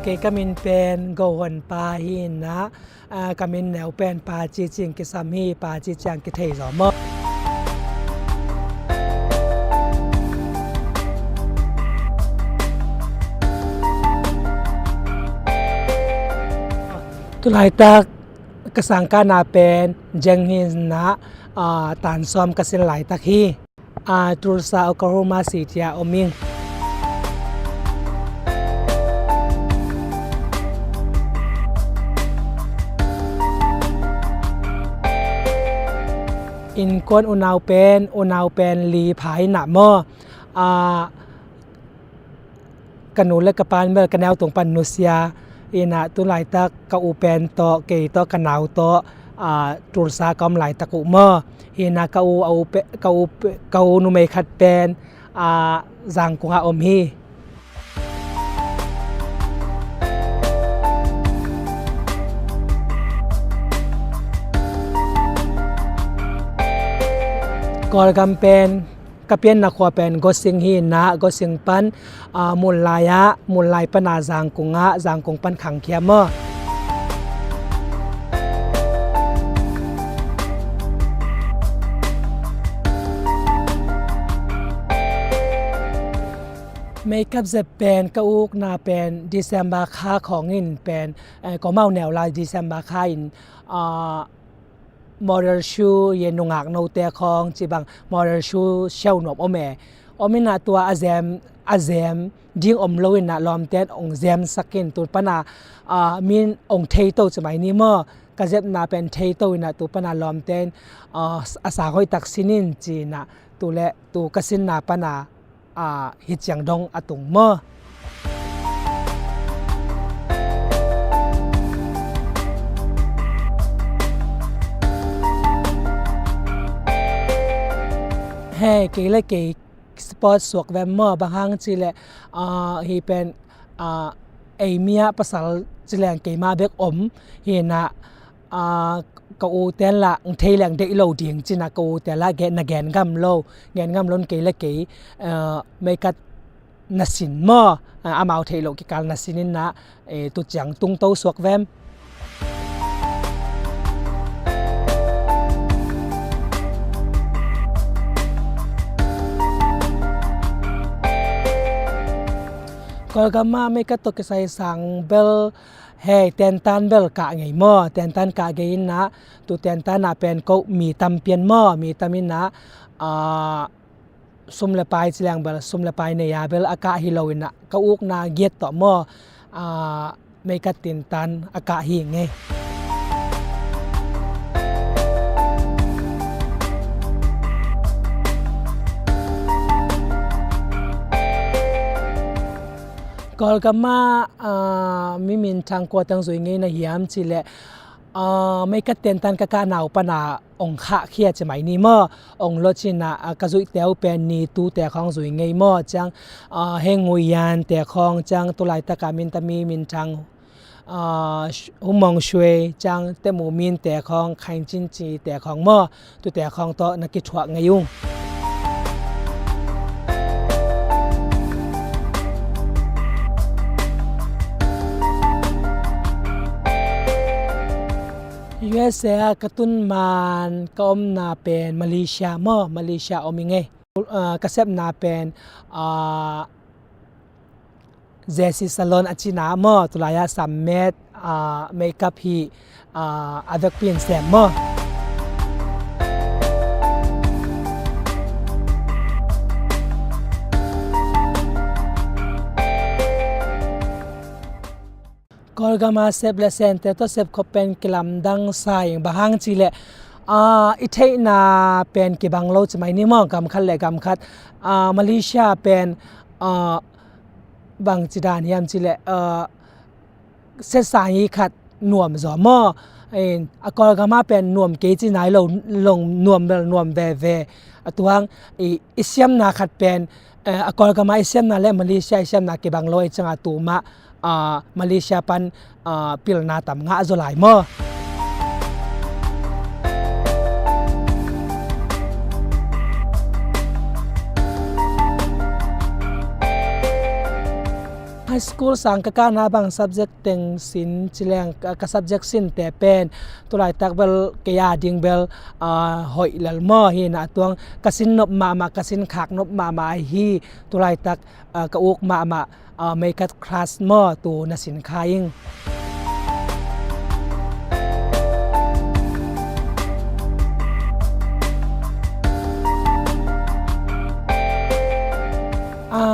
kay kamin pen gohon pa hin na kamin neo pen pa chi ching ki samhi pa chi chang ki thei zo mo Tulaitak kasangka na pen jenghin na tan som kasin laitak hi tulsa Oklahoma City oming Innkuan Unau pen li phai na mo kanule kapan mer kanel tung pan nusia ina Tulaitak ka upen to ke to kanau to tulsa kom lai taku mo ina ka u nu me khat pen zang ku ha om hi Kawigam pen kapien na Khua pen gosing hi na gosing pan mulai pana zang kunga zang kung pan khang khia mo Makeup pen ka uk na pen December khaของอินpenก็เมาแนวลาย December คาอินmodel shoe เย็นงากโนเตคองจีบัง model shoe เช่าหนบอแม่อมินาตัวaSiamดิ้งอมโลวินะลอมเต้นองเซมสักินตัวปนามินองเทโตสมัยนี้มั้งกเจ็บนาเป็นเทโตนะตัวปนาลอมเต้นอาสาหอยตักสินินจีนะตัวเละตัวกสินนาปนาฮิตยังดงอตุงมั้งเฮ้เกลเกสปอร์ตสวกแวมมอบางครั้งจีเลฮีเป็นเอเมียภาษาจีเลงเกมาเบกอมเฮนะกูเตนละเทเลงเด็กโลดิ่งจีนะกูเตละแกนแกนกัมโลนเกลเกไม่กัดนัสินมอามาเทโลกิการนัสินินนะตุจังตุงโตสวกแวมก็กำมาไม่ก็ตกใส่สังเบลเฮเตนตันเบลกะไงหม้อเตนตันกะเกยินนะตัวเตนตันน่ะเป็นก็มีตำเปียนหม้อมีตำมินนะซุ่มละไปสิแรงเบลซุ่มละไปในยาเบลอากาศฮิโลวินะก็อุกนาเกียดต่อหม้อไม่ก็เตนตันอากาศหิงไงก็กำมามิมินทางกัวตังสวยงี้นะเหียมจิเลไม่ก็เต็นตันกะกะหนาวปนาองขะเขียจะไหมนี่มั้งองรถชินะกะจุยเตียวเป็นนีตูแต่ของสวยงี้มั้งจังเฮงงุยานแต่ของจังตุไลตะกามินตะมีมินทางหุมองช่วยจังแต่หมูมินแต่ของไข่จินจีแต่ของมั้งตัวแต่ของโตนักกิจวัตรไงยุ่งUSA กระตุ้นมันก็อมนาเป็นมาเลเซียมาเลเซียอมิงเงกระเซบนาเป็นเจสิซาลอนอจินาตุลายาสัมเมตเมคอัพฮีอดักเปลี่ยนแสมก็กำมาเซฟเลเซนเตอร์เซฟเขาเป็นกลัมดังสายบางจีเลอิเทนาเป็นกีบังโลจะไม่นิมองกำคัดเลยกำคัดมาเลเซียเป็นบางจีดานยามจีเลเซสายขัดหน่วมจอมก็กำมาเป็นหน่วมเกจินายลงหน่วมเวตัวงอิเซียมนาขัดเป็นก็กำมาอิเซียมนาและมาเลเซียอิเซียมนากีบังโลจังอาตูมามาเลเซียปันพิลนาตำงะโซลายมอฮ high school sang ka na bang subject teng sin chileng ka subject sin te pen tulaitak bel ke ya ding bel hoi lal mo hi na tuang kasin nop ma kasin khak nop ma hi tulaitak ka uk ma makeup class mo tu na sin khaing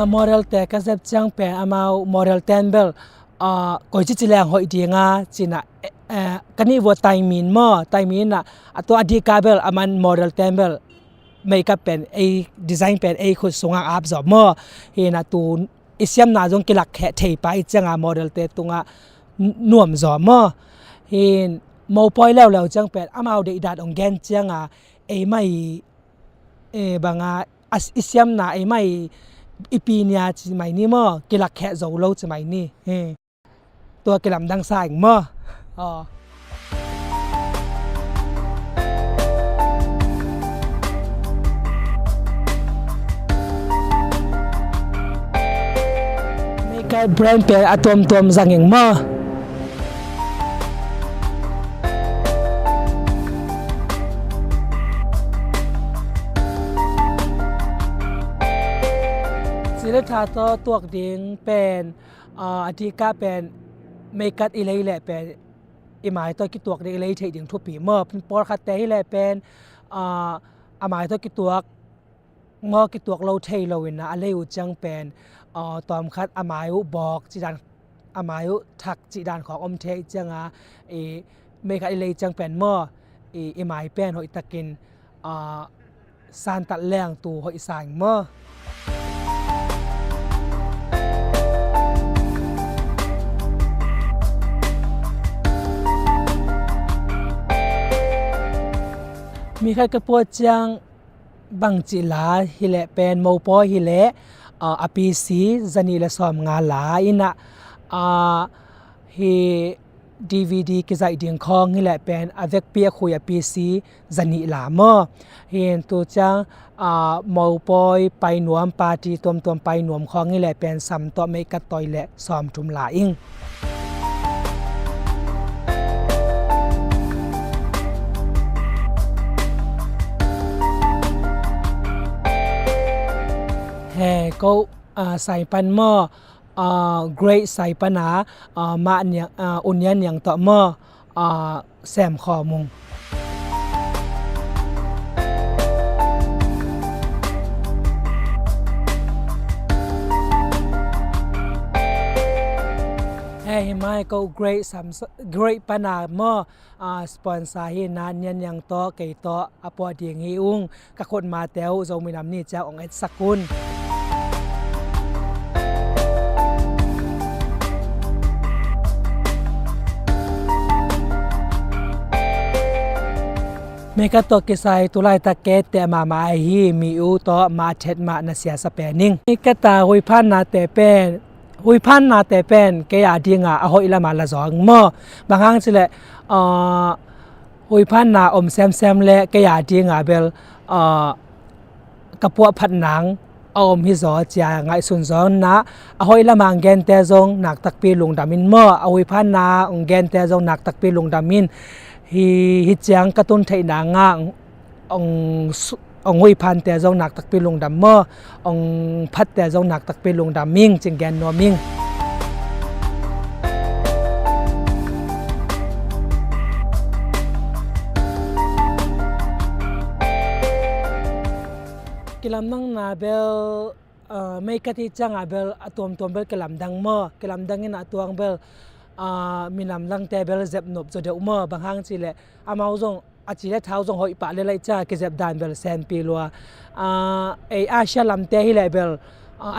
model te ka zep chang pe amau model ten bel koi chi chilang hoi dinga china kani wo taimin mo taimin na ato adi ka bel aman model ten bel makeup pen a design pen a khut sunga ap zo mo he na tu aSiam na jong kilak khe thei pa I changa model te tunga nuam zo mo hin mo poi lew chang pen amau de idat ong gen changa a mai banga aSiam na a mai ipinya chi mai ni mo kilak khe zo lo chi mai niตัวกลำดังสายมั้อมีการแบรนด์เป็นอะตอมสังอย่างมั้สิเลธาตัวเด้งเป็นอธิกาเป็นไม่กัดอิเลยแหละเป็นอิหมายตัวกิตัวเด็กเลยเทียงทุบปีเมื่อปอคัดแต่ให้แหละเป็นหมายตัวกิตัวเมื่อกิตัวเราเทียเราเนะอะไรอยู่จังเป็นตอมคัดหมายบอกจีดานหมายถักจีดานของอมเทจังไม่กัดอิเลยจังเป็นเมื่ออิหมายเป็นหอยตะกินสารตัดแรงตัวหอยสายเมื่อมีใครกระปวดจังบังจิลาฮิเลเป็นโมปอฮิเลอปีซีจันีและสอมงาลาอินะฮีดีวีดีกิจายดิ่งคองฮิเลเป็นอเวกเปียคุยอปีซีจันีลามอเห็นตัวจังโมปอยไปหนวมปาตีตัวไปหนวมคองฮิเลเป็นซ้ำต่อไม่กัดต่อยและสอมทุมลาอิงก็ใส่ปันหม้อเกรดใส่ปันหามาเนี่ยอุ่นยันอย่างต่อหม้อแซมคอมุงไม่ก็เกรดปันหาหม้อสปอนเซอร์ให้นานยันอย่างต่อไก่ต่ออปอดียงฮิอุ้งกับคนมาแถวโซมินำนี่เจ้าองเอ็ดสกุลเมกะตอกิไซตุไลตะเกตแต่มาฮีมีอูตอมาเท็ดมานาเสียสเปนิงเมกะตาหุยพันนาเตเป็นหุยพันนาเตเป็นเกยาดิงอะหอยละมาละสองมอบางครั้งสิแหละหุยพันนาอมแซมและเกยาดิงอะเบลกระปัวผัดหนังอมฮิซอจาไงสุนซอนนะหอยละมังเกนเตจงนักตักปีลุงดามินมอหุยพันนาองเกนเตจงนักตักปีลุงดามินฮิจังกระตุ้นไทยนางองหุยพันแต่เจ้าหนักตักไปลงดำเมื่อองพัดแต่เจ้าหนักตักไปลงดำมิ่งจึงแกนนัวมิ่งกิลำนั่งนาเบลไม่กติจังอาเบลตัวเบลกิลำดังเมื่อกิลำดังเงินตัวเบลมีนำลังแต่เบลเจ็บหนบจะเดือดเมื่อบางครั้งสิแหละอามาจงอาจีเล่เท้าจงหอยปะเลยจ้ากิเจ็บด่านเบลแซนปีลัวอาเชียลำแต่ฮิเลเบล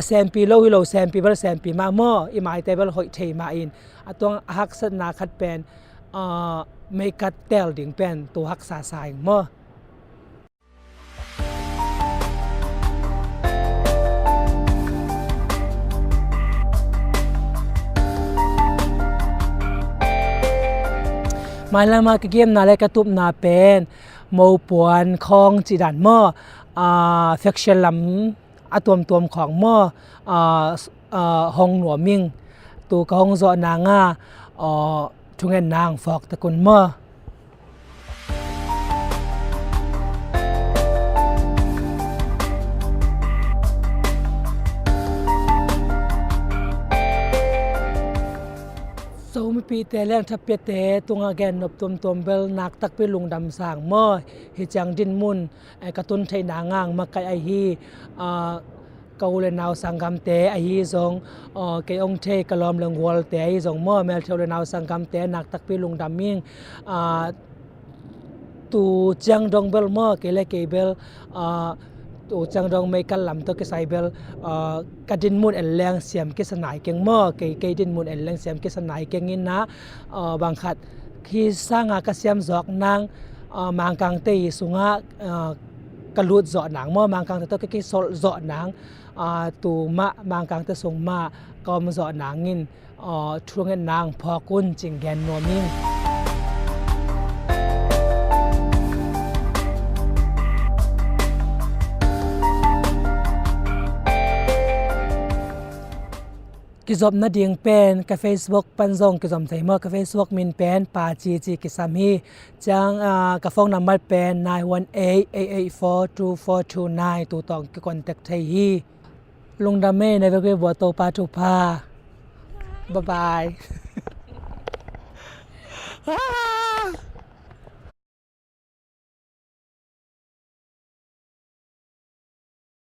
แซนปีโลฮิโลแซนปีเบลแซนปีมาเมื่ออีหมายแต่เบลหอยเทมาอินตัวฮักษณะคัดเป็นไม่กัดเตลดิ่งเป็นตัวฮักษาสายเมื่อมาแล้วมาเกมนาเลกตุบนาเป็นโมปวนคองจีดันหม้อเฟคชั่นลำตัวของหม้อหงหนัวมิง ตูกองโซนางาทุงเงินนางฟอกตะกุนเมื่อโซมีปีแต่แรงทับเปียเตตุงอาแกนนบตัวเบลนักตักไปลุงดำสางเมื่อฮิจังดินมุนไอกระตุนไทยนางางมาไกไอฮีกาวเลนาวสังกัมเตไอฮีซงเกองเทกลอมเลงวอลเตไอซงเมื่อเมลเทเลนาวสังกัมเตนักตักไปลุงดำมิงตูจังดงเบลเมื่อเกเลเกเบลตูจังดงไม่กันลำตัวกิไซเบลกระดินมุนเอลแรงเสียมกิสนายเก่งเมื่อเกดินมุนเอลแรงเสียมกิสนายเก่งอินนะบางขัดที่สร้างอาเซียมจอกนางมังกังเตยสุงากระลุดเจาะหนังเมื่อมังกังเตตัวกิโซเจาะหนังตูมะมังกังเตส่งมาก็มาเจาะหนังอินช่วงนั้นนางพอกุนจิงแกนนัวมิงกิจบนาดิงเป็นกับ Facebook ปันซงกิจบไทยเมื่อกับ Facebook มินเป็นปาจีจีกิสามีจังกับฟงนัมเบอร์เป็น918-884-2429ตัวตองกับคอนแทคไทยฮีลุงดาเม่ในเว็บบัวโตปาทุพาบ๊ายบาย